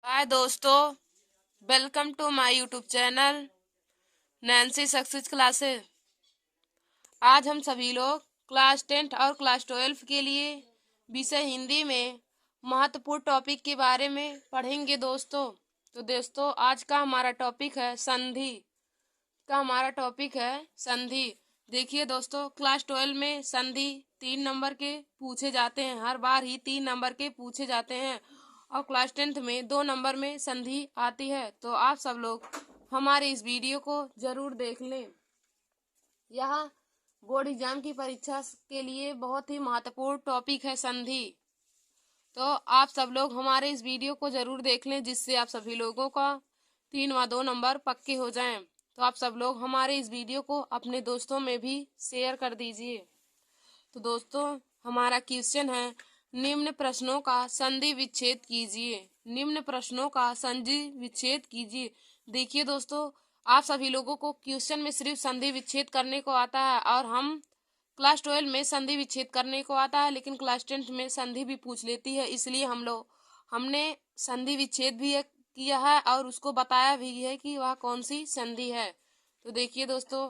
हाय दोस्तों, welcome to my YouTube channel Nancy success classes. आज हम सभी लोग क्लास 10 और क्लास 12 के लिए विषय हिंदी में महत्वपूर्ण टॉपिक के बारे में पढ़ेंगे दोस्तों। तो दोस्तों, आज का हमारा टॉपिक है संधि। देखिए दोस्तों, क्लास 12 में संधि 3 नंबर के पूछे जाते हैं। हर बार ही 3 नंबर के पूछे जाते हैं और क्लास 10 में 2 नंबर में संधि आती है। तो आप सब लोग हमारे इस वीडियो को जरूर देख लें। यह बोर्ड एग्जाम की परीक्षा के लिए बहुत ही महत्वपूर्ण टॉपिक है संधि। तो आप सब लोग हमारे इस वीडियो को जरूर देख लें, जिससे आप सभी लोगों का 3 व 2 नंबर पक्के हो जाएं। तो आप सब लोग हमारे इस वीडियो को अपने दोस्तों में भी शेयर कर दीजिए। तो दोस्तों, हमारा क्वेश्चन है, निम्न प्रश्नों का संधि विच्छेद कीजिए। निम्न प्रश्नों का संधि विच्छेद कीजिए। देखिए दोस्तों, आप सभी लोगों को क्वेश्चन में सिर्फ संधि विच्छेद करने को आता है और हम क्लास 12 में संधि विच्छेद करने को आता है, लेकिन क्लास 10 में संधि भी पूछ लेती है। इसलिए हमने संधि विच्छेद भी किया है और उसको बताया भी है कि वह कौन सी संधि है। तो देखिए दोस्तों,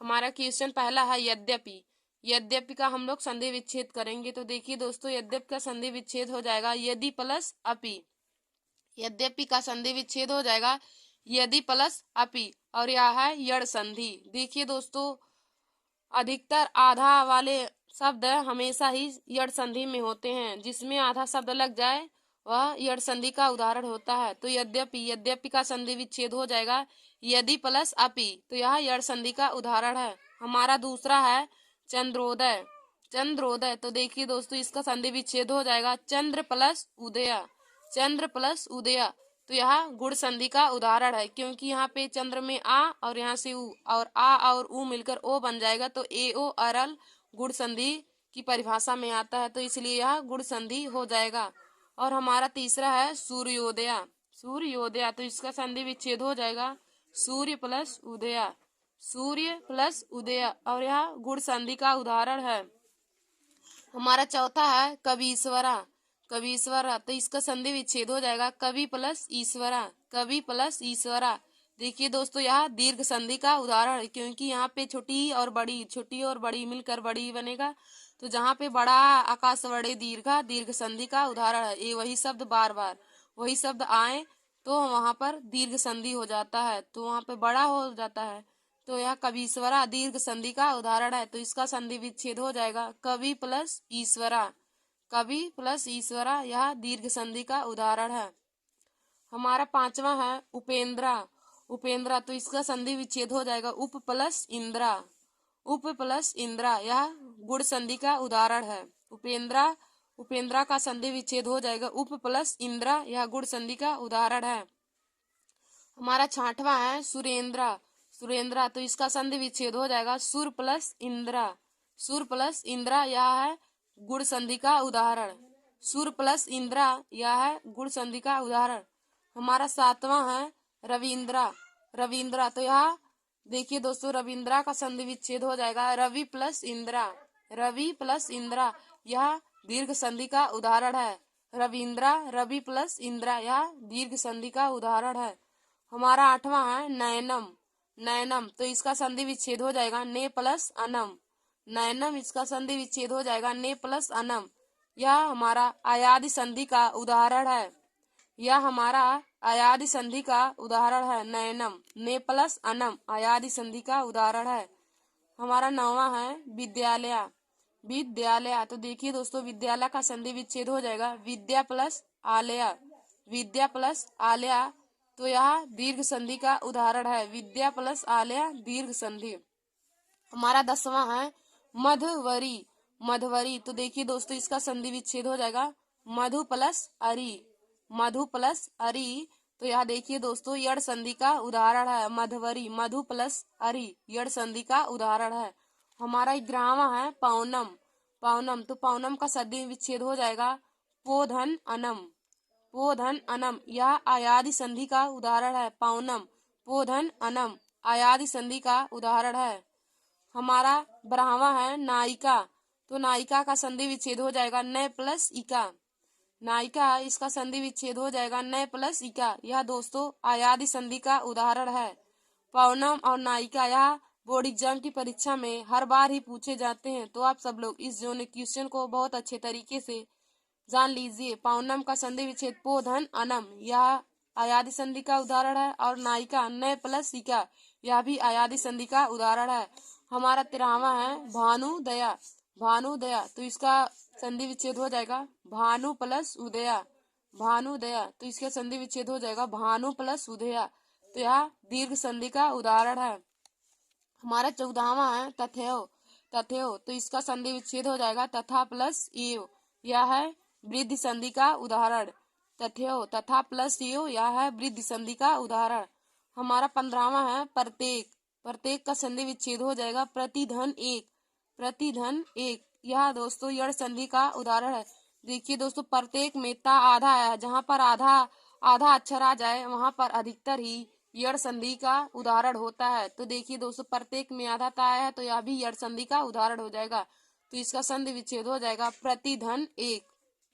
हमारा क्वेश्चन पहला है यद्यपि। यद्यपि का हम लोग संधि विच्छेद करेंगे। तो देखिए दोस्तों, यद्यपि का संधि विच्छेद हो जाएगा यदि प्लस अपि। यद्यपि का संधि विच्छेद हो जाएगा यदि प्लस अपि, और यह है यड़ संधि। देखिए दोस्तों, अधिकतर आधा वाले शब्द हमेशा ही यड़ संधि में होते हैं। जिसमें आधा शब्द लग जाए वह यड़ संधि का उदाहरण होता है। तो यद्यपि का संधि विच्छेद हो जाएगा यदि प्लस अपि, तो यह यड़ संधि का उदाहरण है। हमारा दूसरा है चंद्रोदय। चंद्रोदय, तो देखिए दोस्तों, इसका संधि विच्छेद हो जाएगा चंद्र प्लस उदय। चंद्र प्लस उदय, तो यह गुण संधि का उदाहरण है, क्योंकि यहाँ पे चंद्र में आ और यहाँ से उ, और आ और उ मिलकर ओ बन जाएगा। तो ए ओ अरल गुण संधि की परिभाषा में आता है, तो इसलिए यह गुण संधि हो जाएगा। और हमारा तीसरा है सूर्योदय। सूर्योदय, तो इसका संधि विच्छेद हो जाएगा सूर्य प्लस उदय। सूर्य प्लस उदय, और यह गुण संधि का उदाहरण है। हमारा चौथा है कवीश्वरा। कवीश्वरा, तो इसका संधि विच्छेद हो जाएगा कवि प्लस ईश्वरा। कवि प्लस ईश्वरा। देखिए दोस्तों, यह दीर्घ संधि का उदाहरण है, क्योंकि यहाँ पे छोटी और बड़ी मिलकर बड़ी बनेगा। तो जहाँ पे बड़ा आकाश बड़े दीर्घा, दीर्घ संधि का उदाहरण है। ये वही शब्द बार बार वही शब्द आए तो वहां पर दीर्घ संधि हो जाता है, तो वहां पे बड़ा हो जाता है। तो यह कवीश्वरा दीर्घ संधि का उदाहरण है। तो इसका संधि विच्छेद हो जाएगा कवि प्लस ईश्वरा। कवि प्लस ईश्वरा, यह दीर्घ संधि का उदाहरण है। हमारा पांचवा है उपेंद्रा। उपेंद्रा, तो इसका संधि विच्छेद हो जाएगा उप प्लस इंद्रा। उप प्लस इंद्रा, यह गुण संधि का उदाहरण है। उपेंद्रा का संधि विच्छेद हो जाएगा उप प्लस इंद्रा, यह गुण संधि का उदाहरण है। हमारा छठवां है सुरेंद्रा। सुरेंद्रा, तो इसका संधि विच्छेद हो जाएगा सुर प्लस इंद्रा। सुर प्लस इंद्रा, यह है गुण संधि का उदाहरण। सुर प्लस इंद्रा, यह है गुण संधि का उदाहरण। हमारा सातवां है रविंद्रा। रविंद्रा, तो यह देखिए दोस्तों, रविंद्रा का संधि विच्छेद हो जाएगा रवि प्लस इंद्रा। रवि प्लस इंद्रा, यह दीर्घ संधि का उदाहरण है। रविंद्रा रवि प्लस इंद्रा, यह दीर्घ संधि का उदाहरण है। हमारा आठवां है नयनम। नयनम, तो इसका संधि विच्छेद हो जाएगा ने प्लस अनम। नयनम, इसका संधि विच्छेद हो जाएगा ने प्लस अनम। यह हमारा अयादि संधि का उदाहरण है। यह हमारा अयादि संधि का उदाहरण है। नयनम ने प्लस अनम अयादि संधि का उदाहरण है। हमारा नौवां है विद्यालय। विद्यालय, तो देखिए दोस्तों, विद्यालय का संधि विच्छेद हो जाएगा विद्या प्लस आलय। विद्या प्लस आलय, तो यह दीर्घ संधि का उदाहरण है। विद्या प्लस आलय दीर्घ संधि। हमारा 10वां है मधवरी। मधवरी, तो देखिए दोस्तों, इसका संधि विच्छेद हो जाएगा मधु प्लस अरी। मधु प्लस अरी, तो यह देखिए दोस्तों, यड़ संधि का उदाहरण है। मधवरी मधु प्लस अरी यड़ संधि का उदाहरण है। हमारा 11वां है पौनम। पौनम, तो पौनम का संधि विच्छेद हो जाएगा पोधन अनम। पोधन अनम, यह अयादि संधि का उदाहरण है। पौनम पोधन अनम अयादि संधि का उदाहरण है। हमारा 12वां है नायिका। तो नायिका का संधि विच्छेद हो जाएगा न प्लस इका। नायिका है, इसका संधि विच्छेद हो जाएगा नय प्लस इका। यह दोस्तों आयादी संधि का उदाहरण है। पौनम और नायिका यह बोर्ड एग्जाम की परीक्षा में हर बार ही पूछे जाते हैं, तो आप सब लोग इस जोन क्वेश्चन को बहुत अच्छे तरीके से जान लीजिए। पौनम का संधि विच्छेद पो धन अनम, यह आयादी संधि का उदाहरण है। और नायिका नय प्लस इका, यह भी आयादी संधि का उदाहरण है। हमारा 13वां है भानुदया। भानुदया, तो इसका संधि विच्छेद हो जाएगा भानु प्लस उदया। भानुदया, तो इसका संधि विच्छेद हो जाएगा भानु प्लस उदया। तो यह दीर्घ संधि का उदाहरण है। हमारा 14वां है तथेव। तथेव, तो इसका संधि विच्छेद हो जाएगा तथा प्लस एव, यह है वृद्धि संधि का उदाहरण। तथेव तथा प्लस एव, यह है वृद्धि संधि का उदाहरण। हमारा 15वां है प्रत्येक। प्रत्येक का संधि विच्छेद हो जाएगा प्रतिधन एक। प्रतिधन एक, यह दोस्तों यड़ संधि का उदाहरण है। देखिए दोस्तों, प्रत्येक में ता आधा है, जहाँ पर आधा आधा अक्षर आ जाए वहां पर अधिकतर ही यड़ संधि का उदाहरण होता है। तो देखिए दोस्तों, प्रत्येक में आधा ता है तो यह भी यड़ संधि का उदाहरण हो जाएगा। तो इसका संधि विच्छेद हो जाएगा प्रतिधन एक,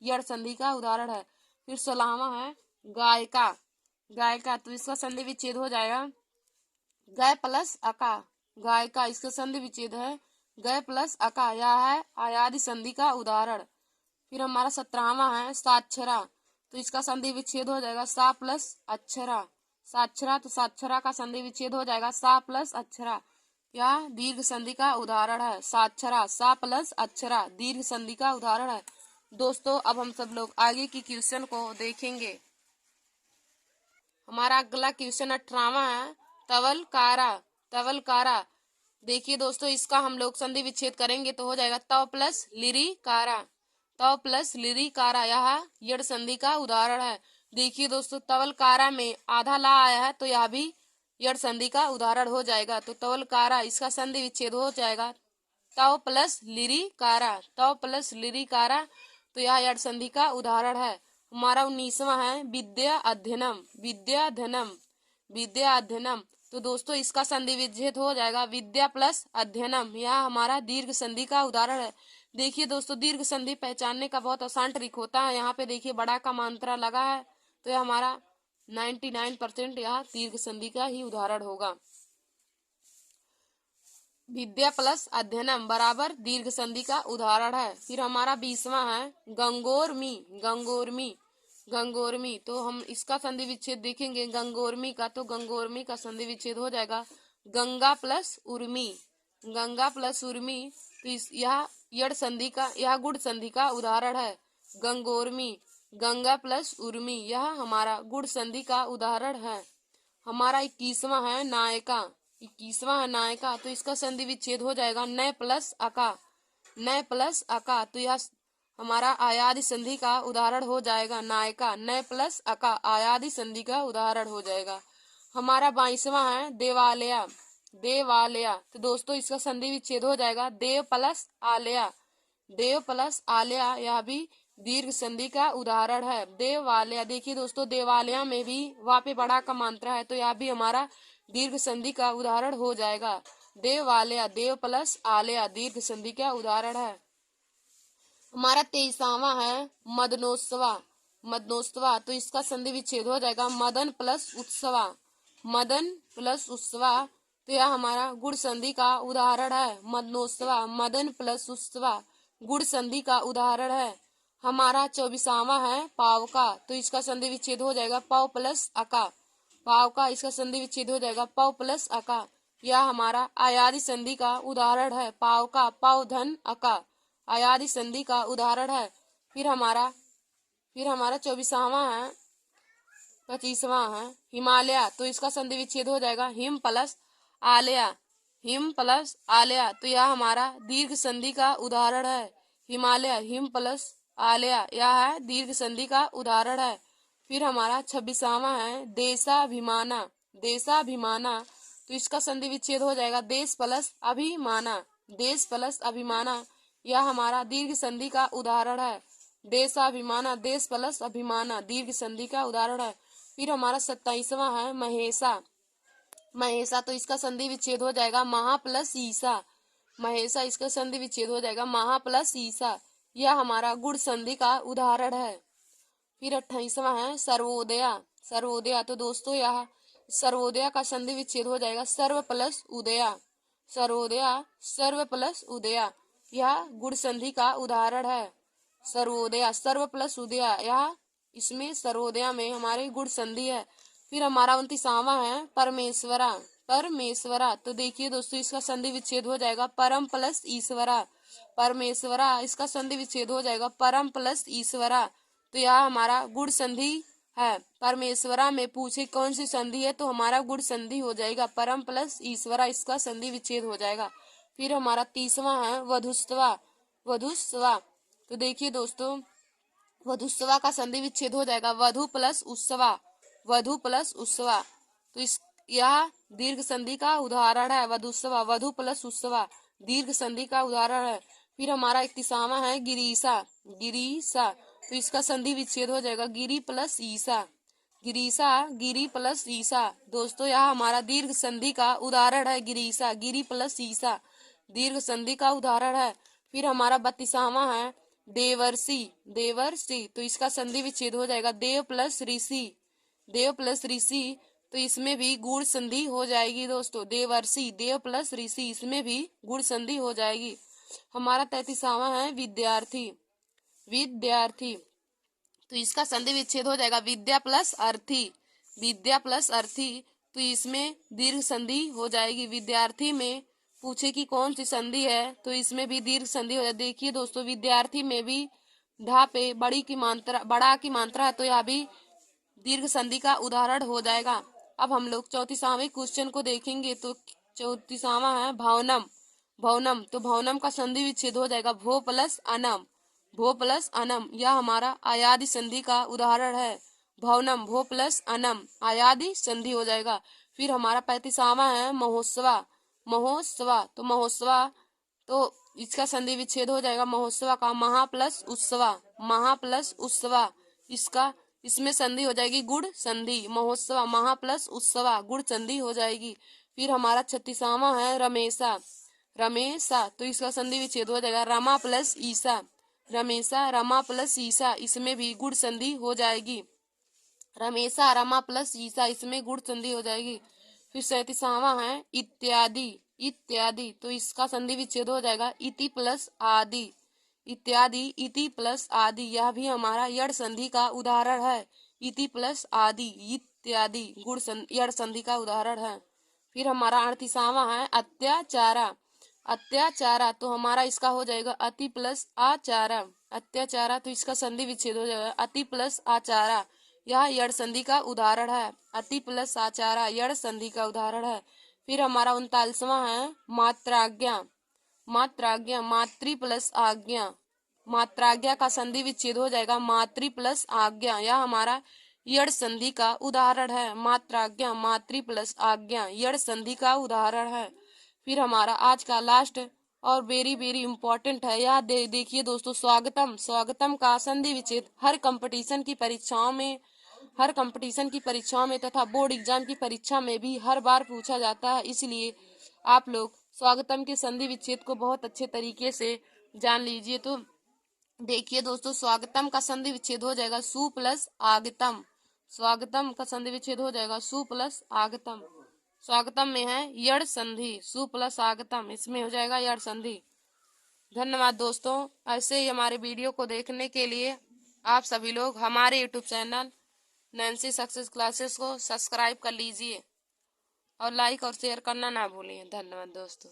यड़ संधि का उदाहरण है। फिर 16वां है गायिका। गायिका, तो इसका संधि विच्छेद हो जाएगा गय प्लस अका। गायिका, इसका संधि विच्छेद है गय प्लस अका, यह है आयादी संधि का उदाहरण। फिर हमारा 17वां है साक्षरा। तो इसका संधि विच्छेद हो जाएगा सा प्लस अक्षरा। साक्षरा, तो साक्षरा का संधि विच्छेद हो जाएगा सा प्लस अक्षरा, यह दीर्घ संधि का उदाहरण है। साक्षरा सा प्लस अक्षरा दीर्घ संधि का उदाहरण है। दोस्तों, अब हम सब लोग आगे की क्वेश्चन को देखेंगे। हमारा अगला क्वेश्चन 18वां है तवलकारा। तवलकारा, देखिए दोस्तों, इसका हम लोग संधि विच्छेद करेंगे तो हो जाएगा तव प्लस लिरी कारा। तव प्लस लिरी कारा, यह यड़ संधि का उदाहरण है। देखिए दोस्तों, तवलकारा में आधा ला आया है तो यह भी यड़ संधि का उदाहरण हो जाएगा। तो तवलकारा, इसका संधि विच्छेद हो जाएगा तव प्लस लिरी कारा। तव प्लस लिरी कारा, तो यह यड़ संधि का उदाहरण है। हमारा 19वां है विद्या अध्ययनम। विद्या अध्ययनम, विद्या अध्ययनम, तो दोस्तों इसका संधि विच्छेद हो जाएगा विद्या प्लस अध्ययनम, यह हमारा दीर्घ संधि का उदाहरण है। देखिए दोस्तों, दीर्घ संधि पहचानने का बहुत आसान ट्रिक होता है। यहाँ पे देखिए बड़ा का मात्रा लगा है, तो यह हमारा 99% यह दीर्घ संधि का ही उदाहरण होगा। विद्या प्लस अध्ययनम बराबर दीर्घ संधि का उदाहरण है। फिर हमारा 20वां है गंगोरमी। गंगोरमी, गंगोरमी, तो हम इसका संधि विच्छेद देखेंगे गंगोरमी का। तो गंगोरमी का संधि विच्छेद हो जाएगा गंगा प्लस उर्मी। गंगा प्लस उर्मी, तो यह यड़ संधि का, यह गुण संधि का उदाहरण है। गंगोरमी, गंगा प्लस उर्मी, यह हमारा गुण संधि का उदाहरण है। हमारा 21वां है नायका। 21वां है नायका, तो इसका संधि विच्छेद हो जाएगा नय प्लस अका। नय प्लस अका, तो यह हमारा आयादी संधि का उदाहरण हो जाएगा। नायका नय प्लस अका आयादी संधि का उदाहरण हो जाएगा। हमारा 22वां है देवालया। देवालया, तो दोस्तों इसका संधि विच्छेद हो जाएगा देव प्लस आलया। देव प्लस आलया, यह भी दीर्घ संधि का उदाहरण है। देवालया, देखिए दोस्तों, देवालया में भी वहाँ पे बड़ा का मात्रा है तो यह भी हमारा दीर्घ संधि का उदाहरण हो जाएगा। देवालया, देव प्लस आलया दीर्घ संधि का उदाहरण है। हमारा 23वां है मदनोत्सवा। मदनोत्सवा, तो इसका संधि विच्छेद हो जाएगा मदन प्लस उत्सवा। मदन प्लस उत्सवा, तो यह हमारा गुण संधि का उदाहरण है। मदनोत्सवा, मदन प्लस उत्सवा गुण संधि का उदाहरण है। हमारा 24वां है पावका। तो इसका संधि विच्छेद हो जाएगा पव प्लस अका। पावका, इसका संधि विच्छेद हो जाएगा पव प्लस अका, यह हमारा आयादी संधि का उदाहरण है। पावका, पव धन अका आयादी संधि का उदाहरण है। फिर हमारा 24वां है 25वां है हिमालय। तो इसका संधि विच्छेद हो जाएगा हिम प्लस आलया। हिम प्लस आलया, तो यह हमारा दीर्घ संधि का उदाहरण है। हिमालय, हिम प्लस आलया, यह है दीर्घ संधि का उदाहरण है। फिर हमारा 26वां है देशाभिमाना। देशाभिमाना, तो इसका संधि विच्छेद हो जाएगा देश प्लस अभिमाना। देश प्लस अभिमाना, यह हमारा दीर्घ संधि का उदाहरण है। देशाभिमाना, देश प्लस अभिमाना दीर्घ संधि का उदाहरण है। फिर हमारा 27वां है महेशा। महेशा, तो इसका संधि विच्छेद हो जाएगा महा प्लस ईसा। महेशा, इसका संधि विच्छेद हो जाएगा महा प्लस ईसा, यह हमारा गुण संधि का उदाहरण है। फिर 28वां है सर्वोदया। सर्वोदया तो दोस्तों यह सर्वोदया का संधि विच्छेद हो जाएगा सर्व प्लस उदया। सर्वोदया सर्व प्लस उदया यह गुण संधि का उदाहरण है। सर्वोदया सर्व प्लस उदया यह इसमें सर्वोदया में हमारे गुण संधि है। फिर हमारा 29वां है परमेश्वरा। परमेश्वरा तो देखिए दोस्तों इसका संधि विच्छेद हो जाएगा परम प्लस ईश्वरा। परमेश्वरा इसका संधि विच्छेद हो जाएगा परम प्लस ईश्वरा। तो यह हमारा गुण संधि है। परमेश्वरा में पूछे कौन सी संधि है तो हमारा गुण संधि हो जाएगा परम प्लस ईश्वरा, इसका संधि विच्छेद हो जाएगा। फिर हमारा 30वां है वधुस्वा। वधुस्वा तो देखिए दोस्तों वधुस्वा का संधि विच्छेद हो जाएगा वधु प्लस उत्सवा। वधु प्लस उत्सवा तो इस यह दीर्घ संधि का उदाहरण है। वधुस्वा वधु प्लस उत्सवा दीर्घ संधि का उदाहरण है। फिर हमारा 31वां है गिरीशा। गिरीशा तो इसका संधि विच्छेद हो जाएगा गिरी प्लस ईसा। गिरीशा गिरी प्लस ईसा दोस्तों यह हमारा दीर्घ संधि का उदाहरण है। गिरीशा गिरी प्लस ईसा दीर्घ संधि का उदाहरण है। फिर हमारा 32वां है देवर्षि। देवर्षि तो इसका संधि विच्छेद हो जाएगा देव प्लस ऋषि। देव प्लस ऋषि तो इसमें भी गुण संधि हो जाएगी दोस्तों। देवर्षि देव प्लस ऋषि इसमें भी गुण संधि हो जाएगी। हमारा 33वां है विद्यार्थी। विद्यार्थी तो इसका संधि विच्छेद हो जाएगा विद्या प्लस अर्थी। विद्या प्लस अर्थी तो इसमें दीर्घ संधि हो जाएगी। विद्यार्थी में पूछे कि कौन सी संधि है तो इसमें भी दीर्घ संधि हो जाएगी। देखिए दोस्तों विद्यार्थी में भी ढा पे बड़ी की मात्रा बड़ा की मात्रा है तो यह भी दीर्घ संधि का उदाहरण हो जाएगा। अब हम लोग 34वें क्वेश्चन को देखेंगे तो 34वां है भवनम। भवनम तो भवनम का संधि विच्छेद हो जाएगा भो प्लस अनम। भो प्लस अनम यह हमारा आयादी संधि का उदाहरण है। भवनम भो प्लस अनम आयादी संधि हो जाएगा। फिर हमारा 35वां है महोत्सवा। महोत्सवा तो महोत्सवा तो इसका संधि विच्छेद हो जाएगा महोत्सवा का महा प्लस उत्सवा। महा प्लस उत्सवा इसका इसमें संधि हो जाएगी गुण संधि। महोत्सवा महा प्लस उत्सवा गुण संधि हो जाएगी। फिर हमारा 36वां है रमेशा। रमेशा तो इसका संधि विच्छेद हो जाएगा रमा प्लस ईसा। रमेशा रमा प्लस ईसा इसमें भी गुण संधि हो जाएगी। रमेशा रमा प्लस ईसा इसमें गुण संधि हो जाएगी। फिर 37वां है इत्यादि। इत्यादि तो इसका संधि विच्छेद हो जाएगा इति प्लस आदि। इत्यादि इति प्लस आदि यह भी हमारा यड़ संधि का उदाहरण है। इति प्लस आदि इत्यादि गुण यड़ संधि का उदाहरण है। फिर हमारा 38वां है अत्याचारा। अत्याचारा तो हमारा इसका हो जाएगा अति प्लस आचारा। अत्याचारा तो इसका संधि विच्छेद हो जाएगा अति प्लस आचारा यह यड़ संधि का उदाहरण है। अति प्लस आचारा यड़ संधि का उदाहरण है। फिर हमारा 39वां है मात्राज्ञा। मात्राज्ञा मातृ प्लस आज्ञा। मात्राज्ञा का संधि विच्छेद हो जाएगा मातृ प्लस आज्ञा यह हमारा यड़ संधि का उदाहरण है। मात्राज्ञा मातृ प्लस आज्ञा यड़ संधि का उदाहरण है। फिर हमारा आज का लास्ट और वेरी वेरी इंपॉर्टेंट है यह देखिए दोस्तों स्वागतम। स्वागतम का संधि विच्छेद हर कंपटीशन की परीक्षाओं में तथा बोर्ड एग्जाम की परीक्षा में भी हर बार पूछा जाता है। इसलिए आप लोग स्वागतम के संधि विच्छेद को बहुत अच्छे तरीके से जान लीजिए। तो देखिए दोस्तों स्वागतम का संधि विच्छेद हो जाएगा सु प्लस आगतम। स्वागतम का संधि विच्छेद हो जाएगा सु प्लस आगतम। स्वागतम में है यड़ संधि सु प्लस आगतम इसमें हो जाएगा यड़ संधि। धन्यवाद दोस्तों। ऐसे ही हमारे वीडियो को देखने के लिए आप सभी लोग हमारे YouTube channel Nancy success classes को सब्सक्राइब कर लीजिए और लाइक और शेयर करना ना भूलिए। धन्यवाद दोस्तों।